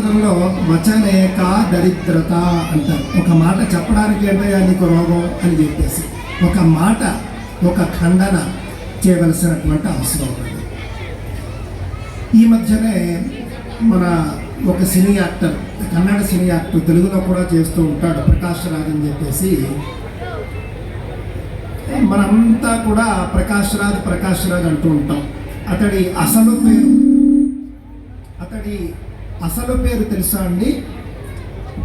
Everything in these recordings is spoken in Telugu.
సంస్కృతంలో వచనేక దరిద్రత అంటారు. ఒక మాట చెప్పడానికి ఏంటయ్యా నీకు రోగం అని చెప్పేసి ఒక ఖండన చేయవలసినటువంటి అవసరం ఉంది. ఈ మధ్యనే మన ఒక cine actor, Kannada cine actor, తెలుగులో కూడా చేస్తూ ఉంటాడు, ప్రకాష్ రాజ్ అని చెప్పేసి. మనంతా కూడా ప్రకాష్ రాజ్ అంటూ ఉంటాం. అతడి అసలు పేరు తెలుసా అండి?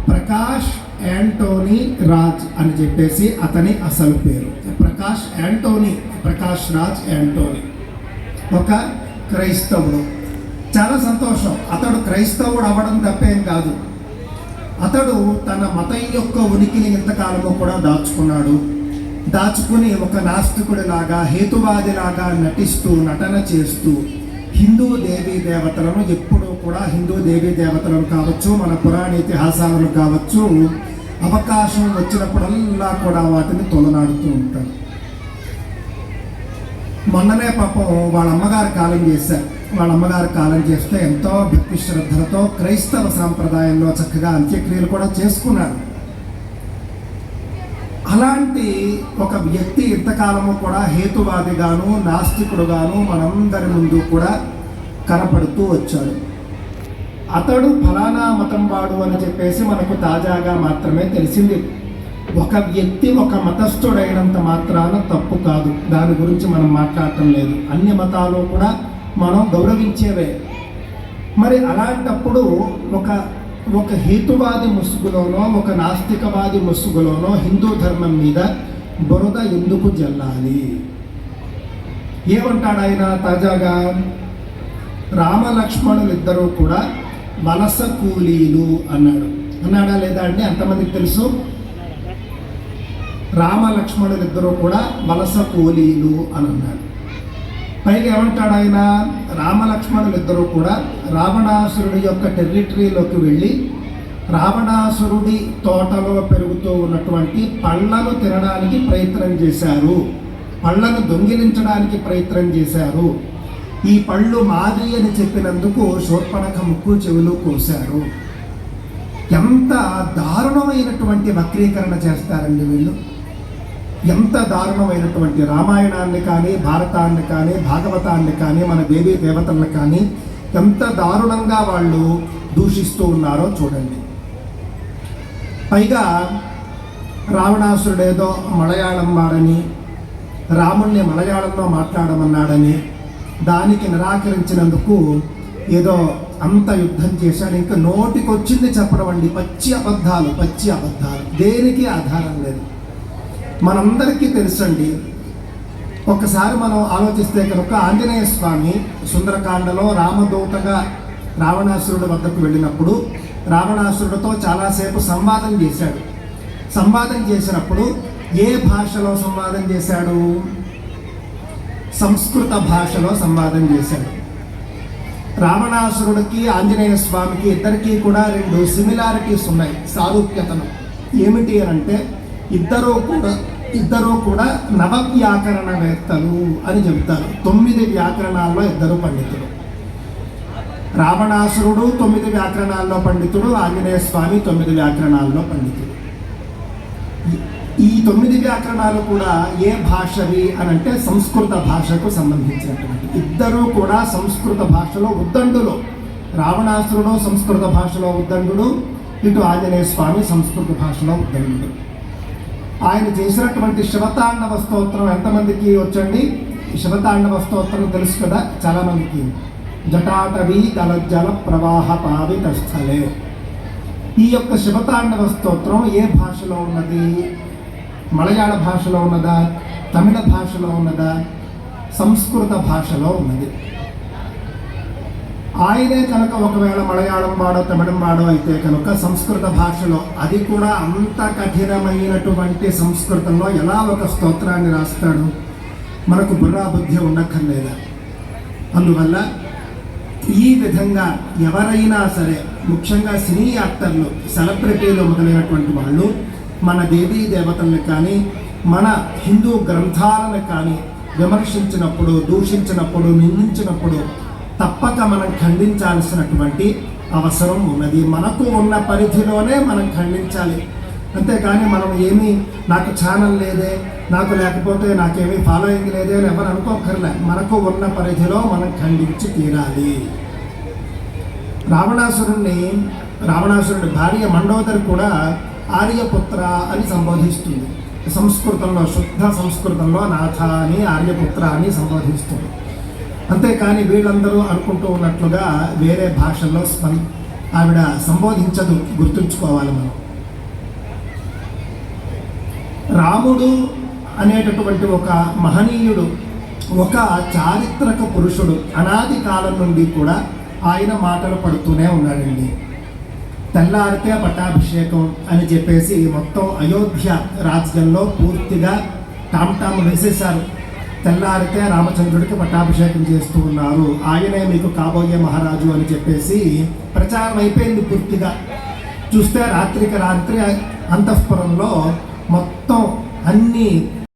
ప్రకాష్ యాంటోనీ రాజ్ అని చెప్పేసి అతని అసలు పేరు. ప్రకాష్ రాజ్ యాంటోనీ, ఒక క్రైస్తవుడు. చాలా సంతోషం. అతడు క్రైస్తవుడు అవ్వడం తప్పేం కాదు. అతడు తన మతం యొక్క ఉనికిని ఇంతకాలము కూడా దాచుకుని ఒక నాస్తికుడిలాగా, హేతువాదిలాగా నటన చేస్తూ హిందూ దేవీ దేవతలను ఎప్పుడూ కూడా, హిందూ దేవీ దేవతలను కావచ్చు, మన పురాణ ఇతిహాసాలను కావచ్చు, అవకాశం వచ్చినప్పుడల్లా కూడా వాటిని తొలనాడుతూ ఉంటాడు. మొన్ననే పాపం వాళ్ళ అమ్మగారు కాలం చేస్తే ఎంతో భక్తి శ్రద్ధలతో క్రైస్తవ సాంప్రదాయంలో చక్కగా అంత్యక్రియలు కూడా చేసుకున్నాడు. అలాంటి ఒక వ్యక్తి ఇంతకాలము కూడా హేతువాదిగాను, నాస్తికుడుగాను మనందరి ముందు కూడా కనపడుతూ వచ్చాడు. అతడు ఫలానా మతం వాడు అని చెప్పేసి మనకు తాజాగా మాత్రమే తెలిసింది. ఒక వ్యక్తి ఒక మతస్థుడైనంత మాత్రాన తప్పు కాదు, దాని గురించి మనం మాట్లాడటం లేదు. అన్ని మతాలు కూడా మనం గౌరవించేవే. మరి అలాంటప్పుడు ఒక హేతువాది ముసుగులోనో, ఒక నాస్తికవాది ముసుగులోనో హిందూ ధర్మం మీద బురద ఎందుకు జల్లాలి? ఏమంటాడు ఆయన తాజాగా? రామలక్ష్మణులిద్దరూ కూడా వలస కూలీలు అన్నాడా లేదా అండి? అంతమందికి తెలుసు. రామలక్ష్మణులిద్దరూ కూడా వలస కూలీలు అని అన్నాడు. పైగా ఏమంటాడు ఆయన? రామలక్ష్మణులిద్దరూ కూడా రావణాసురుడి యొక్క టెరిటరీలోకి వెళ్ళి రావణాసురుడి తోటలో పెరుగుతూ ఉన్నటువంటి పళ్ళను తినడానికి ప్రయత్నం చేశారు, పళ్ళను దొంగిలించడానికి ప్రయత్నం చేశారు. ఈ పళ్ళు మాది అని చెప్పినందుకు శూర్పణఖ ముక్కు చెవులు కోశారు. ఎంత దారుణమైనటువంటి వక్రీకరణ చేస్తారండి వీళ్ళు! ఎంత దారుణమైనటువంటి రామాయణాన్ని కానీ, భారతాన్ని కానీ, భాగవతాన్ని కానీ, మన దేవీ దేవతలను కానీ ఎంత దారుణంగా వాళ్ళు దూషిస్తూ ఉన్నారో చూడండి. పైగా రావణాసురుడేదో మలయాళం వాడని, రాముణ్ణి మలయాళంలో మాట్లాడమన్నాడని, దానికి నిరాకరించినందుకు ఏదో అంత యుద్ధం చేశాడు. ఇంకా నోటికొచ్చింది చెప్పడం అండి, పచ్చి అబద్ధాలు. దేనికి ఆధారం లేదు. మనందరికీ తెలుసండి. ఒకసారి మనం ఆలోచిస్తే కనుక ఆంజనేయ స్వామి సుందరకాండలో రామదూతగా రావణాసురుడి వద్దకు వెళ్ళినప్పుడు రావణాసురుడితో చాలాసేపు సంవాదం చేసినప్పుడు ఏ భాషలో సంవాదం చేశాడు? సంస్కృత భాషలో సంవాదం చేశాడు. రావణాసురుడికి ఆంజనేయ స్వామికి ఇద్దరికీ కూడా 2 సిమిలారిటీస్ ఉన్నాయి, సారూప్యతలు. ఏమిటి అని అంటే ఇద్దరూ కూడా నవవ్యాకరణవేత్తలు అని చెబుతారు. 9 వ్యాకరణాల్లో ఇద్దరు పండితులు. రావణాసురుడు 9 వ్యాకరణాల్లో పండితుడు, ఆంజనేయ స్వామి 9 వ్యాకరణాల్లో పండితుడు. ఈ 9 వ్యాకరణాలు కూడా ఏ భాషవి అని అంటే సంస్కృత భాషకు సంబంధించినటువంటి. ఇద్దరూ కూడా సంస్కృత భాషలో ఉద్దండులు. రావణాసురుడు సంస్కృత భాషలో ఉద్దండుడు, ఇటు ఆంజనేయ స్వామి సంస్కృత భాషలో ఉద్దండుడు. ఆయన చేసినటువంటి శివతాండవ స్తోత్రం ఎంతమందికి వచ్చండి? శివతాండవ స్తోత్రం తెలుసు కదా చాలామందికి. జటాటవీ దళజల ప్రవాహ పావిత స్థలే. ఈ యొక్క శివతాండవ స్తోత్రం ఏ భాషలో ఉన్నది? మలయాళ భాషలో ఉన్నదా? తమిళ భాషలో ఉన్నదా? సంస్కృత భాషలో ఉన్నది. ఆయనే కనుక ఒకవేళ మలయాళం వాడో తమిళం వాడో అయితే కనుక సంస్కృత భాషలో, అది కూడా అంత కఠినమైనటువంటి సంస్కృతంలో ఎలా ఒక స్తోత్రాన్ని రాస్తాడు? మనకు బుర్రా బుద్ధి ఉండక్కర్లేదా? అందువల్ల ఈ విధంగా ఎవరైనా సరే, ముఖ్యంగా సినీ యాక్టర్లు, సెలబ్రిటీలు మొదలైనటువంటి వాళ్ళు మన దేవీ దేవతల్ని కానీ, మన హిందూ గ్రంథాలను కానీ విమర్శించినప్పుడు, దూషించినప్పుడు, నిందించినప్పుడు తప్పక మనం ఖండించాల్సినటువంటి అవసరం ఉన్నది. మనకు ఉన్న పరిధిలోనే మనం ఖండించాలి. అంతేకాని మనం ఏమీ నాకు ఛానల్ లేదే, నాకు లేకపోతే నాకేమీ ఫాలోయింగ్ లేదే అని ఎవరు అనుకోకర్లే. మనకు ఉన్న పరిధిలో మనం ఖండించి తీరాలి. రావణాసురుడి భార్య మండోదరి కూడా ఆర్యపుత్ర అని సంబోధిస్తుంది. సంస్కృతంలో, శుద్ధ సంస్కృతంలో నాథ అని, ఆర్యపుత్ర అని సంబోధిస్తుంది. అంతేకాని వీళ్ళందరూ అనుకుంటూ ఉన్నట్లుగా వేరే భాషల్లో ఆవిడ సంబోధించదు, గుర్తుంచుకోవాలి మనం. రాముడు అనేటటువంటి ఒక మహనీయుడు, ఒక చారిత్రక పురుషుడు అనాది కాలం నుండి కూడా ఆయన మాటలు పడుతూనే ఉన్నాడండి. తెల్లారితే పట్టాభిషేకం అని చెప్పేసి మొత్తం అయోధ్య రాజ్యంలో పూర్తిగా టామ్ వేసేశారు. తెల్లారితే రామచంద్రుడికి పట్టాభిషేకం చేస్తూ ఉన్నారు, ఆయనే మీకు కాబోయే మహారాజు అని చెప్పేసి ప్రచారం అయిపోయింది పూర్తిగా. చూస్తే రాత్రికి రాత్రి అంతఃపురంలో మొత్తం అన్ని